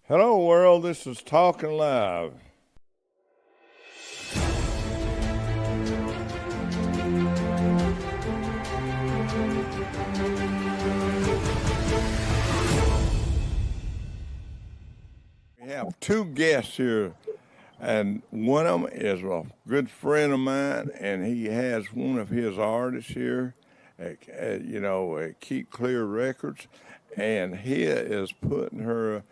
Hello, world. This is Talkin Live. We have two guests here, and one of them is a good friend of mine, and he has one of his artists here at KeepClear Records, and he is putting her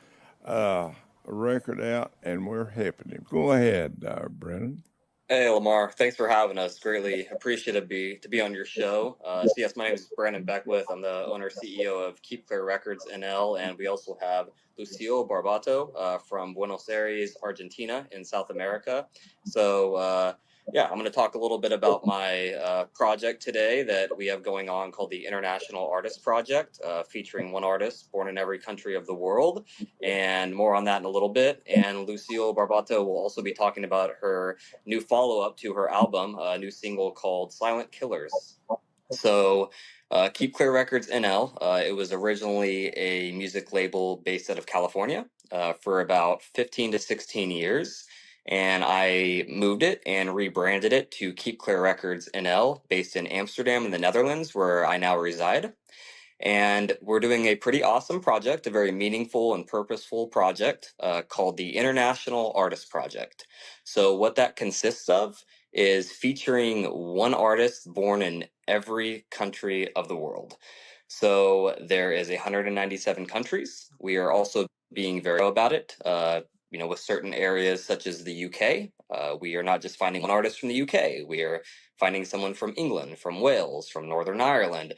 record out, and we're helping him. Go ahead, Brandon. Hey, Lamar. Thanks for having us. Greatly appreciative to be on your show. Yes, my name is Brandon Backwash. I'm the owner CEO of KeepClear Records NL, and we also have Lucille Barbato from Buenos Aires, Argentina, in South America. So, I'm going to talk a little bit about my project today that we have going on called the International Artist Project, featuring one artist born in every country of the world, and more on that in a little bit. And Lucille Barbato will also be talking about her new follow-up to her album, a new single called Silent Killers. So, KeepClear Records NL, it was originally a music label based out of California for about 15 to 16 years. And I moved it and rebranded it to KeepClear Records NL, based in Amsterdam in the Netherlands, where I now reside. And we're doing a pretty awesome project, a very meaningful and purposeful project called the International Artist Project. So what that consists of is featuring one artist born in every country of the world. So there is 197 countries. We are also being very about it. With certain areas such as the UK, we are not just finding one artist from the UK. We are finding someone from England, from Wales, from Northern Ireland,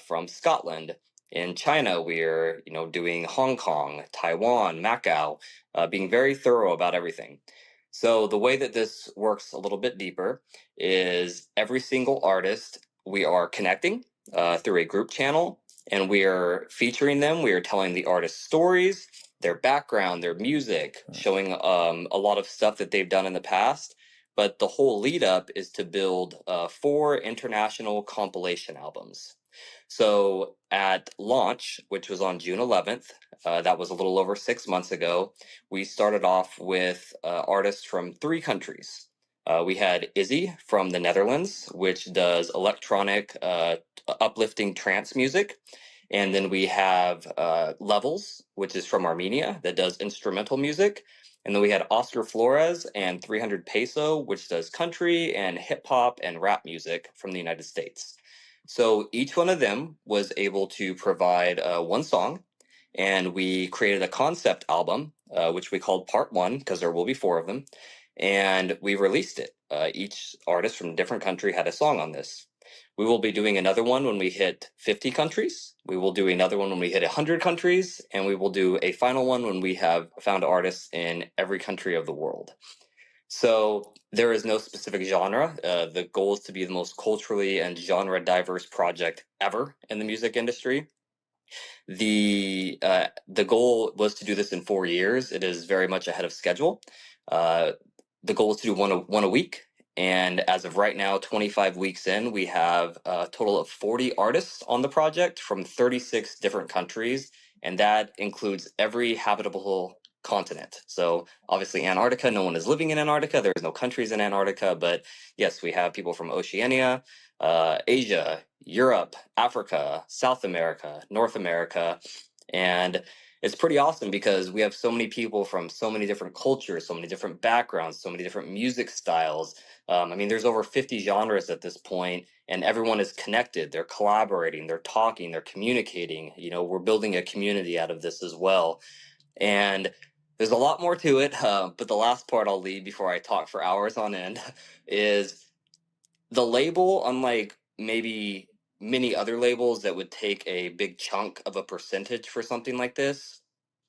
from Scotland. In China, we're doing Hong Kong, Taiwan, Macau, being very thorough about everything. So the way that this works a little bit deeper is every single artist we are connecting through a group channel, and we are featuring them. We are telling the artist's stories, their background, their music, showing a lot of stuff that they've done in the past. But the whole lead up is to build 4 international compilation albums. So at launch, which was on June 11th, that was a little over 6 months ago, we started off with artists from 3 countries. We had 𝐒𝐿𝐴 from the Netherlands, which does electronic, uplifting trance music. And then we have Levels, which is from Armenia, that does instrumental music. And then we had Oscar Flores and 300 Peso, which does country and hip hop and rap music from the United States. So each one of them was able to provide one song, and we created a concept album, which we called Part 1, because there will be 4 of them, and we released it. Each artist from a different country had a song on this. We will be doing another one when we hit 50 countries. We will do another one when we hit 100 countries, and we will do a final one when we have found artists in every country of the world. So there is no specific genre. The goal is to be the most culturally and genre diverse project ever in the music industry. The goal was to do this in 4 years. It is very much ahead of schedule. The goal is to do one a week. And as of right now, 25 weeks in, we have a total of 40 artists on the project from 36 different countries. And that includes every habitable continent. So obviously Antarctica, no one is living in Antarctica. There's no countries in Antarctica, but yes, we have people from Oceania, Asia, Europe, Africa, South America, North America. And it's pretty awesome because we have so many people from so many different cultures, so many different backgrounds, so many different music styles. There's over 50 genres at this point, and everyone is connected. They're collaborating, they're talking, they're communicating. We're building a community out of this as well. And there's a lot more to it, but the last part I'll leave before I talk for hours on end is the label, unlike maybe many other labels that would take a big chunk of a percentage for something like this,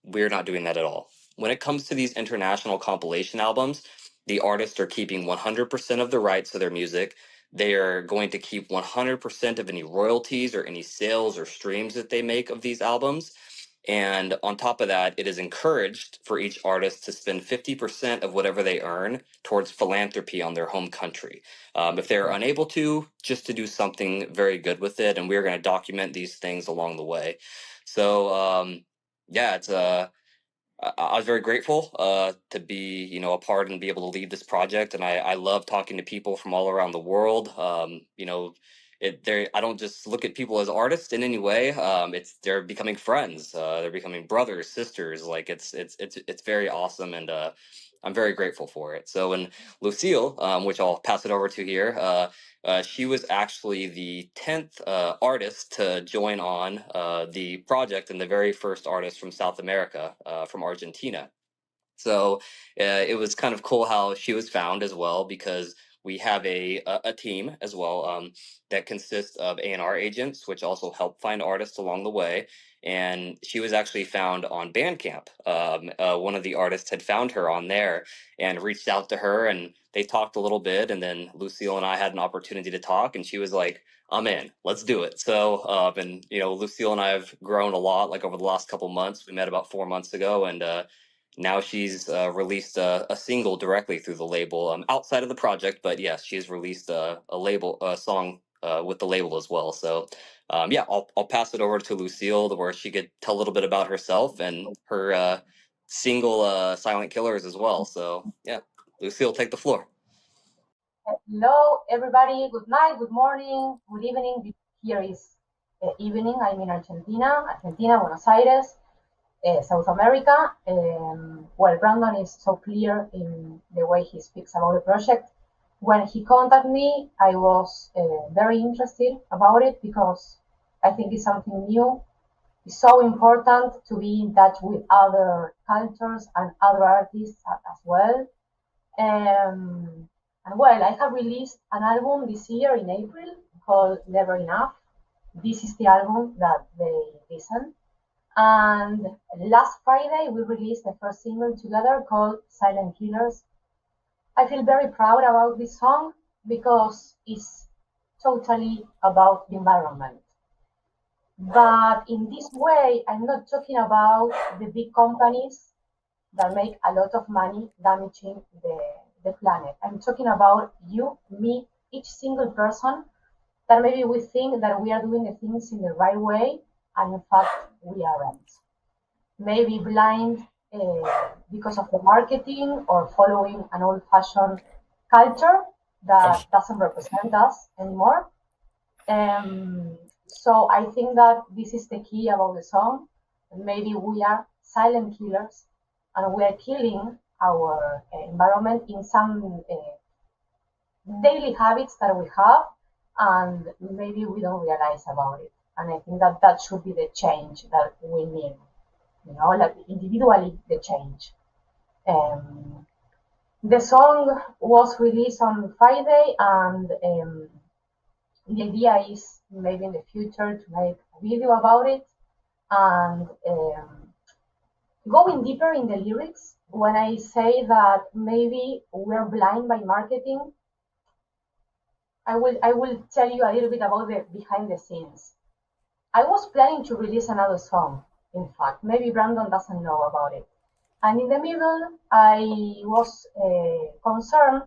we're not doing that at all. When it comes to these international compilation albums, the artists are keeping 100% of the rights to their music. They are going to keep 100% of any royalties or any sales or streams that they make of these albums. And on top of that, it is encouraged for each artist to spend 50% of whatever they earn towards philanthropy on their home country. If they're unable to, just to do something very good with it. And we're going to document these things along the way. So, it's I was very grateful to be, a part and be able to lead this project. And I love talking to people from all around the world. I don't just look at people as artists in any way. They're becoming friends. They're becoming brothers, sisters. Like it's very awesome, and I'm very grateful for it. So, and Lucille, which I'll pass it over to here. She was actually the 10th artist to join on the project, and the very first artist from South America, from Argentina. So it was kind of cool how she was found as well, because we have a team as well, that consists of A&R agents, which also help find artists along the way. And she was actually found on Bandcamp. One of the artists had found her on there and reached out to her, and they talked a little bit. And then Lucille and I had an opportunity to talk, and she was like, "I'm in. Let's do it." So, and Lucille and I have grown a lot, like over the last couple months. We met about 4 months ago, and now she's released a single directly through the label, outside of the project. But yes, she's released a song with the label as well. So yeah, I'll pass it over to Lucille, where she could tell a little bit about herself and her single Silent Killers as well. So yeah, Lucille, take the floor. Hello, everybody. Good night, good morning, good evening. Here is evening. I'm in Argentina, Buenos Aires, South America. Well, Brandon is so clear in the way he speaks about the project. When he contacted me, I was very interested about it, because I think it's something new. It's so important to be in touch with other cultures and other artists as well. And well, I have released an album this year in April called Never Enough. This is the album that they listen. And last Friday, we released the first single together called Silent Killers. I feel very proud about this song because it's totally about the environment. But in this way, I'm not talking about the big companies that make a lot of money damaging the planet. I'm talking about you, me, each single person, that maybe we think that we are doing the things in the right way, and in fact, we aren't. Maybe blind because of the marketing, or following an old-fashioned culture that doesn't represent us anymore. So I think that this is the key about the song. Maybe we are silent killers, and we are killing our environment in some daily habits that we have, and maybe we don't realize about it. And I think that that should be the change that we need, like individually the change. The song was released on Friday, and the idea is maybe in the future to make a video about it. And going deeper in the lyrics, when I say that maybe we're blind by marketing, I will tell you a little bit about the behind the scenes. I was planning to release another song, in fact. Maybe Brandon doesn't know about it. And in the middle, I was concerned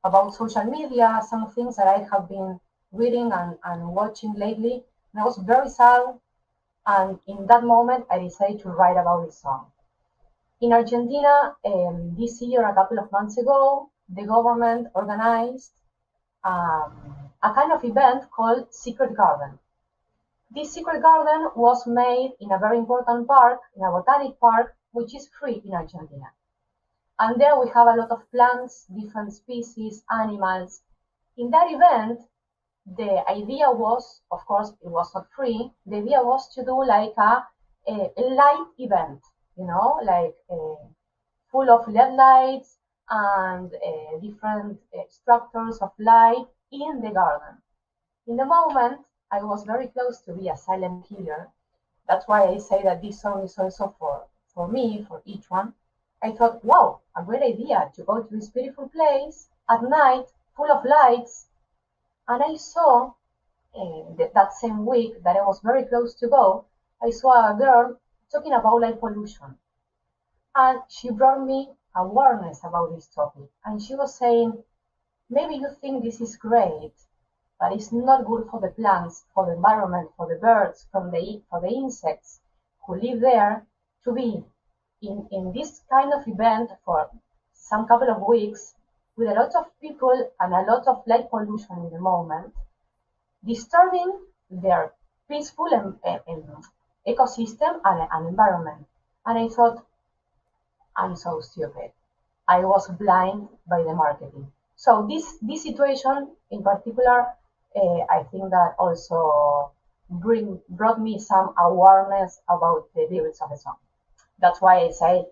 about social media, some things that I have been reading and watching lately. And I was very sad. And in that moment, I decided to write about this song. In Argentina, this year, a couple of months ago, the government organized a kind of event called Secret Garden. This secret garden was made in a very important park, in a botanic park, which is free in Argentina. And there we have a lot of plants, different species, animals. In that event, the idea was, of course, it was not free. The idea was to do like a light event, like full of LED lights and different structures of light in the garden. In the moment, I was very close to be a silent killer. That's why I say that this song is also for me, for each one. I thought, wow, a great idea to go to this beautiful place at night, full of lights. And I saw that same week that I was very close to go, I saw a girl talking about light pollution. And she brought me awareness about this topic. And she was saying, maybe you think this is great, but it's not good for the plants, for the environment, for the birds, for the insects who live there, to be in this kind of event for some couple of weeks, with a lot of people and a lot of light pollution in the moment, disturbing their peaceful ecosystem and environment. And I thought, I'm so stupid. I was blind by the marketing. So this situation in particular, I think that also brought me some awareness about the lyrics of the song. That's why I say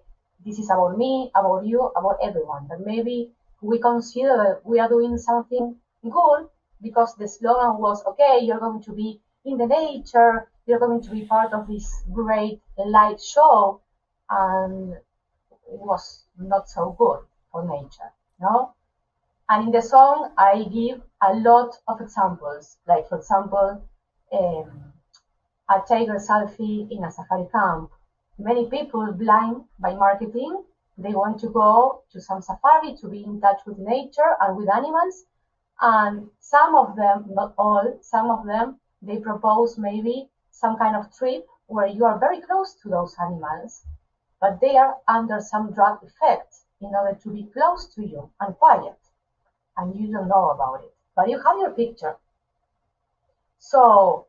this is about me, about you, about everyone. That maybe we consider that we are doing something good because the slogan was, okay, you're going to be in the nature, you're going to be part of this great light show, and it was not so good for nature, no? And in the song, I give a lot of examples, like for example, a tiger selfie in a safari camp. Many people blind by marketing, they want to go to some safari to be in touch with nature and with animals. And some of them, not all, some of them, they propose maybe some kind of trip where you are very close to those animals, but they are under some drug effect in order to be close to you and quiet. And you don't know about it, but you have your picture. So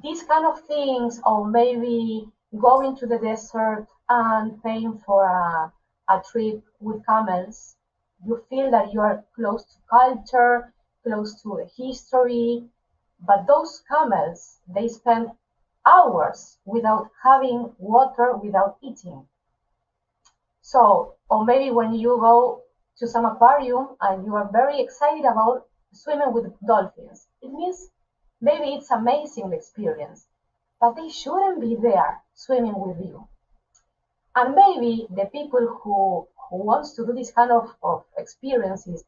these kind of things, or maybe going to the desert and paying for a trip with camels, you feel that you are close to culture, close to the history, but those camels, they spend hours without having water, without eating. So, or maybe when you go to some aquarium and you are very excited about swimming with dolphins, it means maybe it's amazing experience, but they shouldn't be there swimming with you. And maybe the people who wants to do this kind of experiences,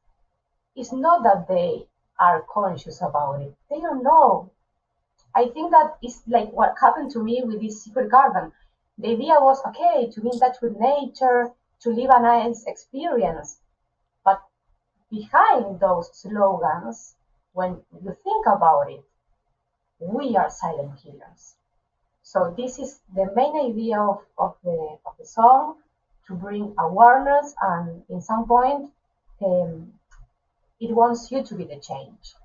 it's not that they are conscious about it. They don't know. I think that is like what happened to me with this secret garden. The idea was, okay, to be in touch with nature, to live a nice experience. But behind those slogans, when you think about it, we are silent killers. So this is the main idea of the song, to bring awareness, and in some point, it wants you to be the change.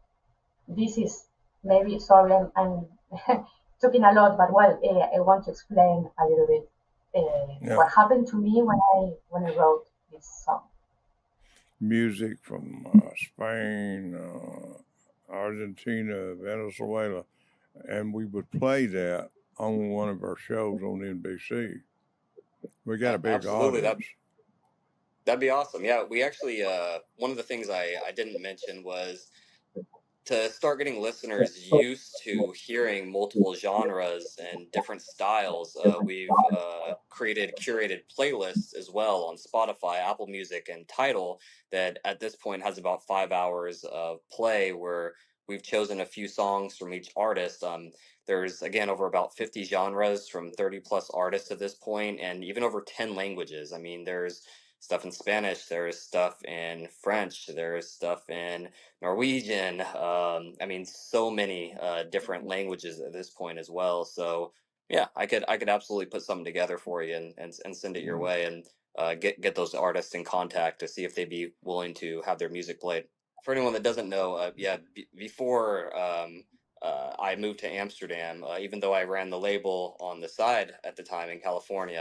This is maybe, sorry, I'm talking a lot, but well, I want to explain a little bit what happened to me when I wrote this song. Music from Spain, Argentina, Venezuela, and we would play that on one of our shows on NBC. We got a big Absolutely, audience. That'd be awesome. Yeah, we actually, one of the things I didn't mention was to start getting listeners used to hearing multiple genres and different styles. We've created curated playlists as well on Spotify, Apple Music, and Tidal that at this point has about 5 hours of play, where we've chosen a few songs from each artist. There's, again, over about 50 genres from 30 plus artists at this point, and even over 10 languages. I mean, there's stuff in Spanish, there's stuff in French, there's stuff in Norwegian. I mean, so many different languages at this point as well. So yeah, I could absolutely put something together for you and send it your way, and get those artists in contact to see if they'd be willing to have their music played. For anyone that doesn't know, before I moved to Amsterdam, even though I ran the label on the side at the time in California,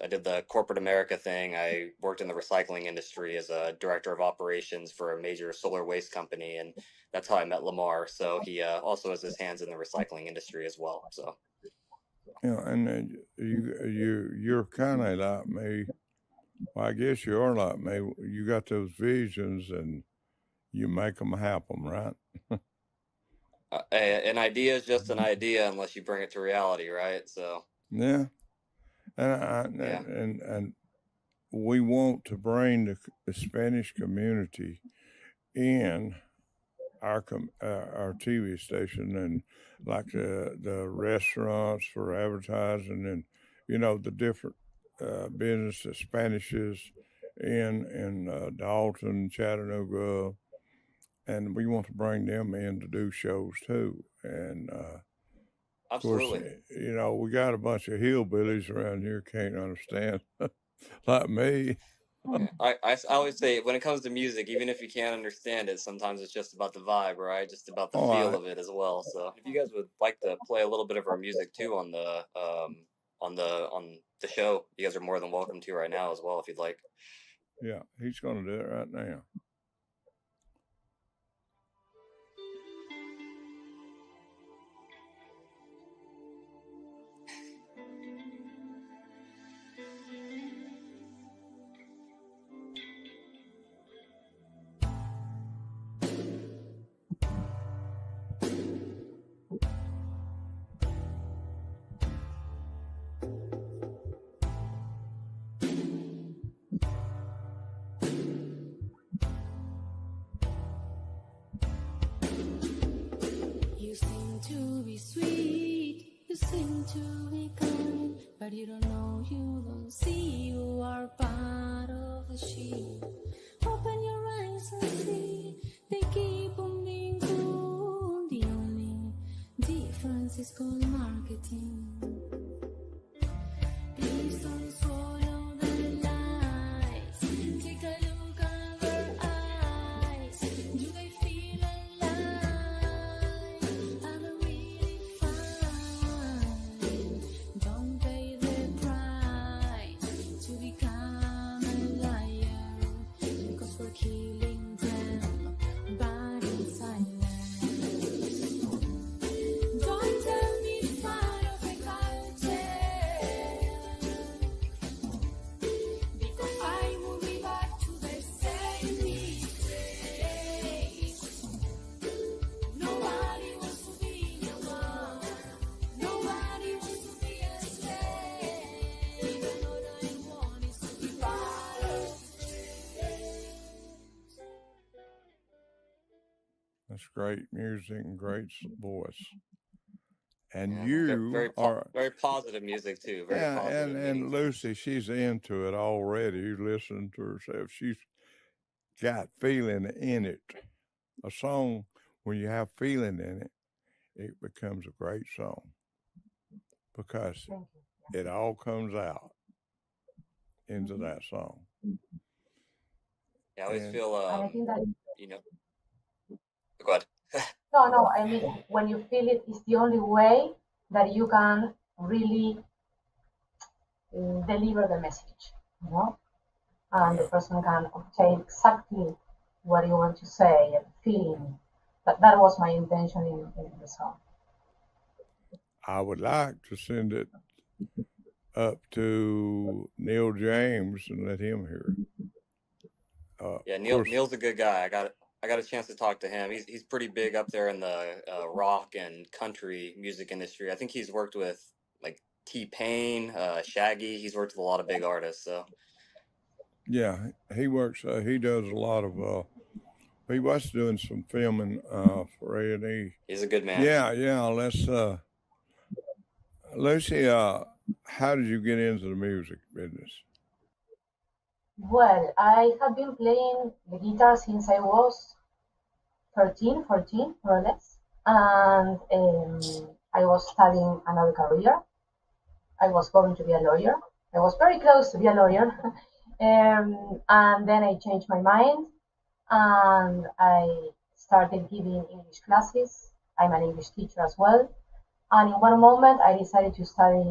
I did the corporate America thing. I worked in the recycling industry as a director of operations for a major solar waste company, and that's how I met Lamar. So he also has his hands in the recycling industry as well. So Yeah, and you're kind of like me. Well, I guess you are like me. You got those visions and you make them happen, right? an idea is just an idea unless you bring it to reality, right? So Yeah, yeah. and we want to bring the Spanish community in our TV station, and like the restaurants for advertising, and the different business that Spanish is in Dalton, Chattanooga, and we want to bring them in to do shows too. And Of course, Absolutely. you know, we got a bunch of hillbillies around here can't understand, like me. Yeah. I always say when it comes to music, even if you can't understand it, sometimes it's just about the vibe, right? Just about the All feel right. of it as well. So if you guys would like to play a little bit of our music too on the show, you guys are more than welcome to right now as well if you'd like. Yeah, he's going to do it right now. You seem to be sweet, you seem to be kind, but you don't know, you don't see, you are part of the sheep. Open your eyes and see, they keep on being cool. The only difference is called marketing. Please don't swallow their lies. Take a look at their eyes. Do they feel alive? Are they really fine? Don't pay the price to become a liar, because we're killing them, but in silence. Don't tell me it's part of the culture, because I will be back to the same mistakes. Nobody wants to be alone. Nobody wants to be a slave. And all I want is to be part of That's great music and great voice. And Yeah, you are, very positive music too. Very yeah, positive, and meaningful. Lucy, she's into it already. You listen to herself. She's got feeling in it. A song, when you have feeling in it, it becomes a great song because Thank you. it all comes out into that song. Yeah, I always And feel And I think that you know. Go ahead. no, I mean, when you feel it, it's the only way that you can really deliver the message, you know, and the person can obtain exactly what you want to say and feeling. That was my intention in the song. I would like to send it up to Neil James and let him hear it. Yeah, Of course, Neil's a good guy. I got a chance to talk to him. He's pretty big up there in the rock and country music industry. I think he's worked with like T-Pain, Shaggy. He's worked with a lot of big artists. So yeah, he works. He does a lot of. He was doing some filming for A&E. he's a good man. Yeah. Let's. Lucy, how did you get into the music business? Well, I have been playing the guitar since I was 13, 14, more or less. And I was studying another career. I was going to be a lawyer. I was very close to be a lawyer. And then I changed my mind and I started giving English classes. I'm an English teacher as well. And in one moment, I decided to study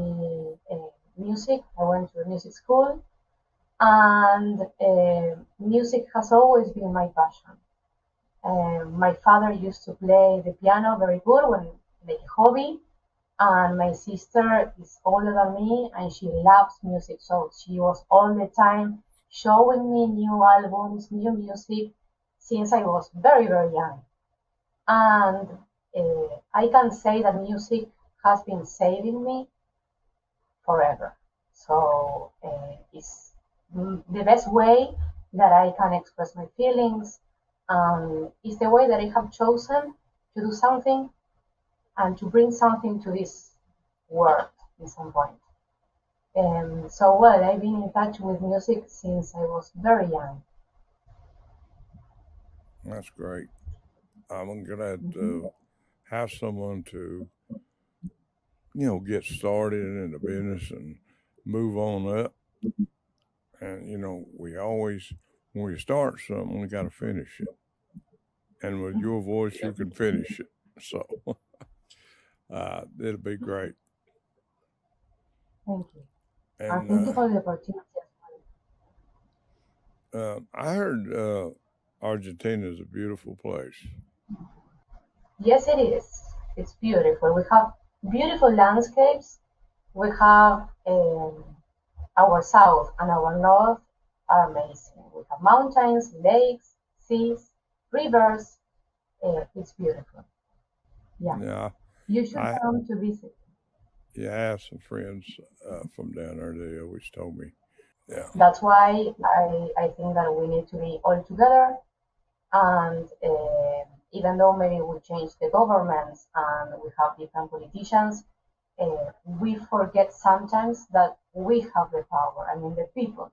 music. I went to a music school, and music has always been my passion. My father used to play the piano very good, when like a hobby, and my sister is older than me and she loves music, so she was all the time showing me new albums, new music, since I was very, very young. And I can say that music has been saving me forever. So it's the best way that I can express my feelings. It's the way that I have chosen to do something and to bring something to this world in some point. So, well, I've been in touch with music since I was very young. That's great. I'm glad to have someone to get started in the business and move on up. And, we always, when we start something, we got to finish it. And with your voice, you can finish it. So it'll be great. Thank you. And thank you for the opportunity as well. I heard Argentina is a beautiful place. Yes, it is. It's beautiful. We have beautiful landscapes. We have our south and our north are amazing. We have mountains, lakes, seas, rivers. It's beautiful. Yeah. You should come to visit. Yeah, I have some friends from down there. They always told me. Yeah. That's why I think that we need to be all together. And even though maybe we change the governments and we have different politicians, we forget sometimes that we have the power. I mean, the people,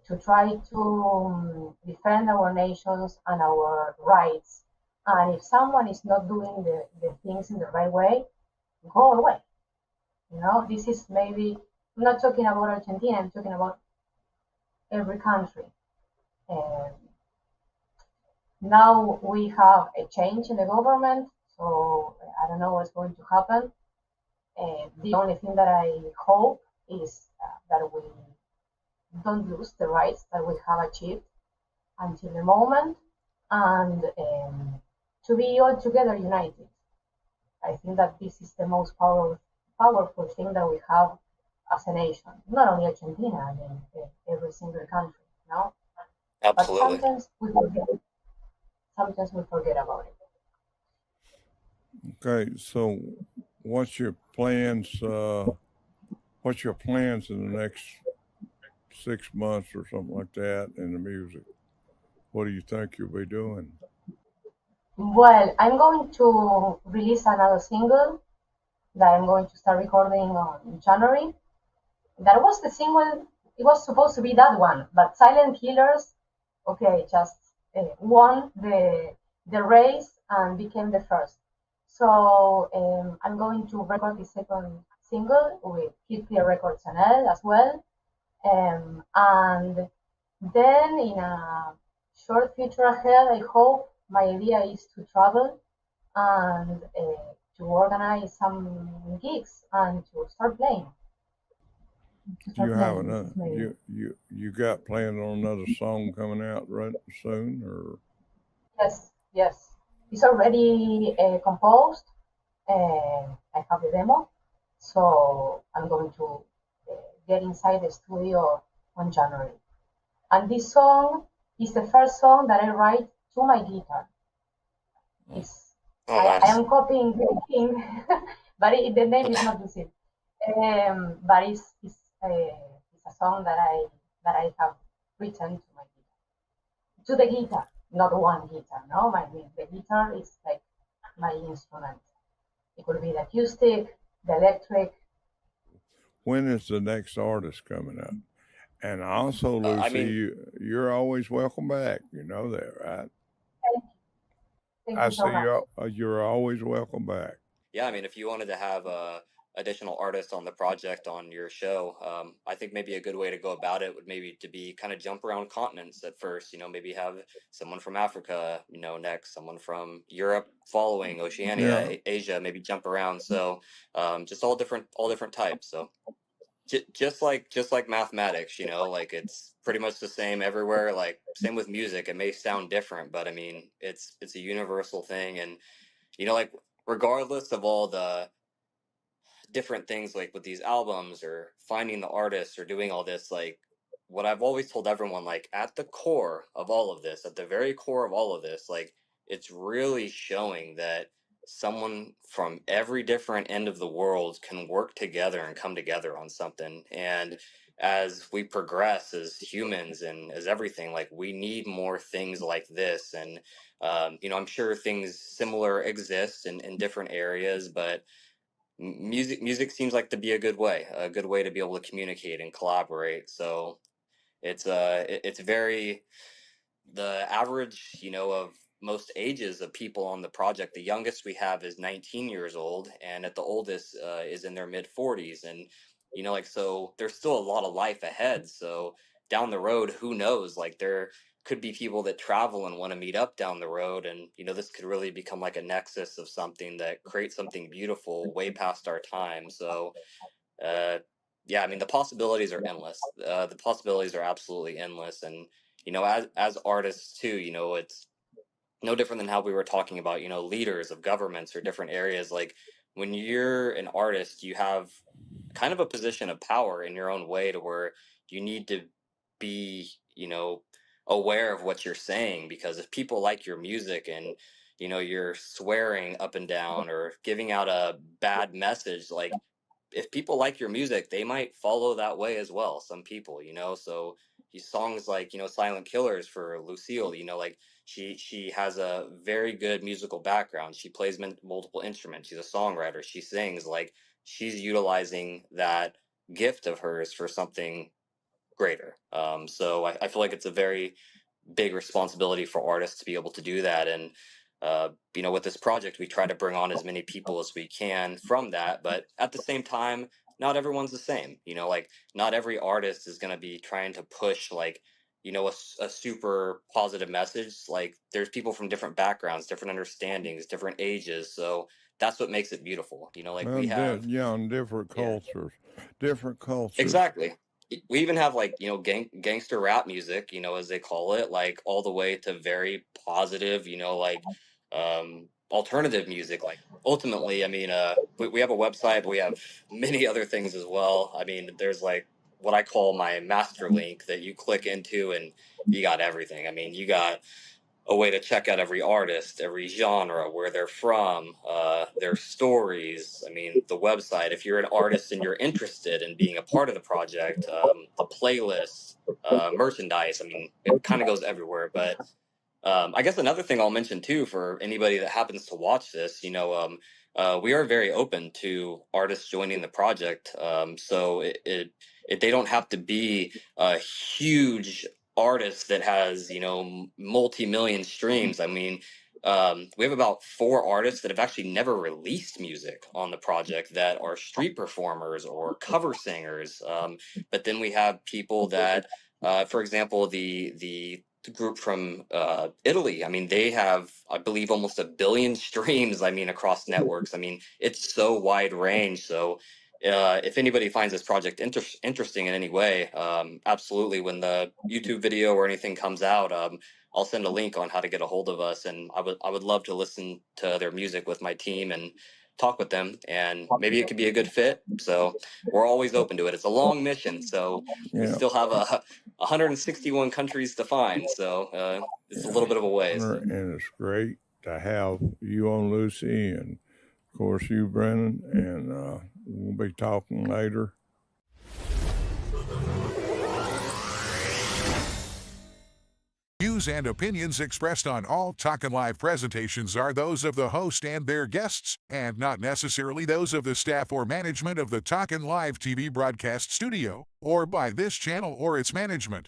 to try to defend our nations and our rights. And if someone is not doing the things in the right way, go away. This is maybe, I'm not talking about Argentina, I'm talking about every country. Now we have a change in the government, so I don't know what's going to happen. The only thing that I hope is that we don't lose the rights that we have achieved until the moment, and to be all together united. I think that this is the most powerful thing that we have as a nation. Not only Argentina, I mean every single country, Absolutely. But sometimes we forget about it. Okay, so what's your plans? What's your plans in the next 6 months or something like that in the music? What do you think you'll be doing? Well, I'm going to release another single that I'm going to start recording in January. That was the single. It was supposed to be that one, but Silent Killers, just won the race and became the first. So I'm going to record the second single with KeepClear Records NL as well. And then in a short future ahead, I hope my idea is to travel and to organize some gigs and to start playing. Do you have another? You got planned on another song coming out right soon, or? Yes. It's already composed. I have the demo, so I'm going to get inside the studio on January. And this song is the first song that I write to my guitar. Nice. I am copying the King, but the name is not Lucille. But it's a song that I have written to my guitar, to the guitar, not one guitar. No, the guitar is like my instrument. It could be the acoustic, the electric. When is the next artist coming up? And also, Lucy, you're always welcome back. You know that, right? Thank you so much. You're always welcome back. Yeah, I mean, if you wanted to have additional artists on the project on your show, I think maybe a good way to go about it would maybe to be kind of jump around continents at first. Maybe have someone from Africa, next, someone from Europe following, Oceania, Asia, maybe jump around. So just all different types. So just like mathematics, like it's pretty much the same everywhere. Like same with music, it may sound different, but I mean it's a universal thing. And like regardless of all the different things, like with these albums or finding the artists or doing all this, like what I've always told everyone, like at the core of all of this, at the very core of all of this, like it's really showing that someone from every different end of the world can work together and come together on something. And as we progress as humans and as everything, like we need more things like this. And I'm sure things similar exist in different areas, but music seems like to be a good way to be able to communicate and collaborate. So it's very, the average of most ages of people on the project. The youngest we have is 19 years old, and at the oldest is in their mid 40s. And like, so there's still a lot of life ahead. So down the road, who knows? Like, there could be people that travel and want to meet up down the road, and this could really become like a nexus of something that creates something beautiful way past our time. So yeah, I mean, the possibilities are endless. The possibilities are absolutely endless. And as artists too, it's no different than how we were talking about, leaders of governments or different areas. Like, when you're an artist, you have kind of a position of power in your own way, to where you need to be, aware of what you're saying, because if people like your music and you're swearing up and down or giving out a bad message, like, if people like your music, they might follow that way as well. Some people, so these songs like, Silent Killers for Lucille, like, she has a very good musical background. She plays multiple instruments. She's a songwriter. She sings. Like, she's utilizing that gift of hers for something greater. So I feel like it's a very big responsibility for artists to be able to do that. And with this project, we try to bring on as many people as we can from that, but at the same time, not everyone's the same. Like, not every artist is going to be trying to push, like, a super positive message. Like, there's people from different backgrounds, different understandings, different ages. So that's what makes it beautiful. Like, we have different cultures, different cultures. Exactly. We even have, like, gangster rap music, as they call it, like, all the way to very positive, like, alternative music. Like, ultimately, I mean, we have a website, but we have many other things as well. I mean, there's, like, what I call my master link that you click into, and you got everything. I mean, you got a way to check out every artist, every genre, where they're from, their stories. I mean, the website, if you're an artist and you're interested in being a part of the project, the playlist, merchandise. I mean, it kind of goes everywhere. But I guess another thing I'll mention too, for anybody that happens to watch this, we are very open to artists joining the project. So they don't have to be a huge artist that has, multi-million streams. I mean, we have about 4 artists that have actually never released music on the project, that are street performers or cover singers. But then we have people that, for example, the group from Italy. I mean, they have, I believe, almost 1 billion streams. I mean, across networks. I mean, it's so wide range. So if anybody finds this project interesting in any way, absolutely, when the YouTube video or anything comes out, I'll send a link on how to get a hold of us, and I would love to listen to their music with my team and talk with them, and maybe it could be a good fit. So we're always open to it. It's a long mission, so we still have 161 countries to find, so it's a little bit of a ways. And it's great to have you on, Lucy, and of course you, Brandon, and we'll be talking later. Views and opinions expressed on all Talkin Live presentations are those of the host and their guests, and not necessarily those of the staff or management of the Talkin Live TV broadcast studio, or by this channel or its management.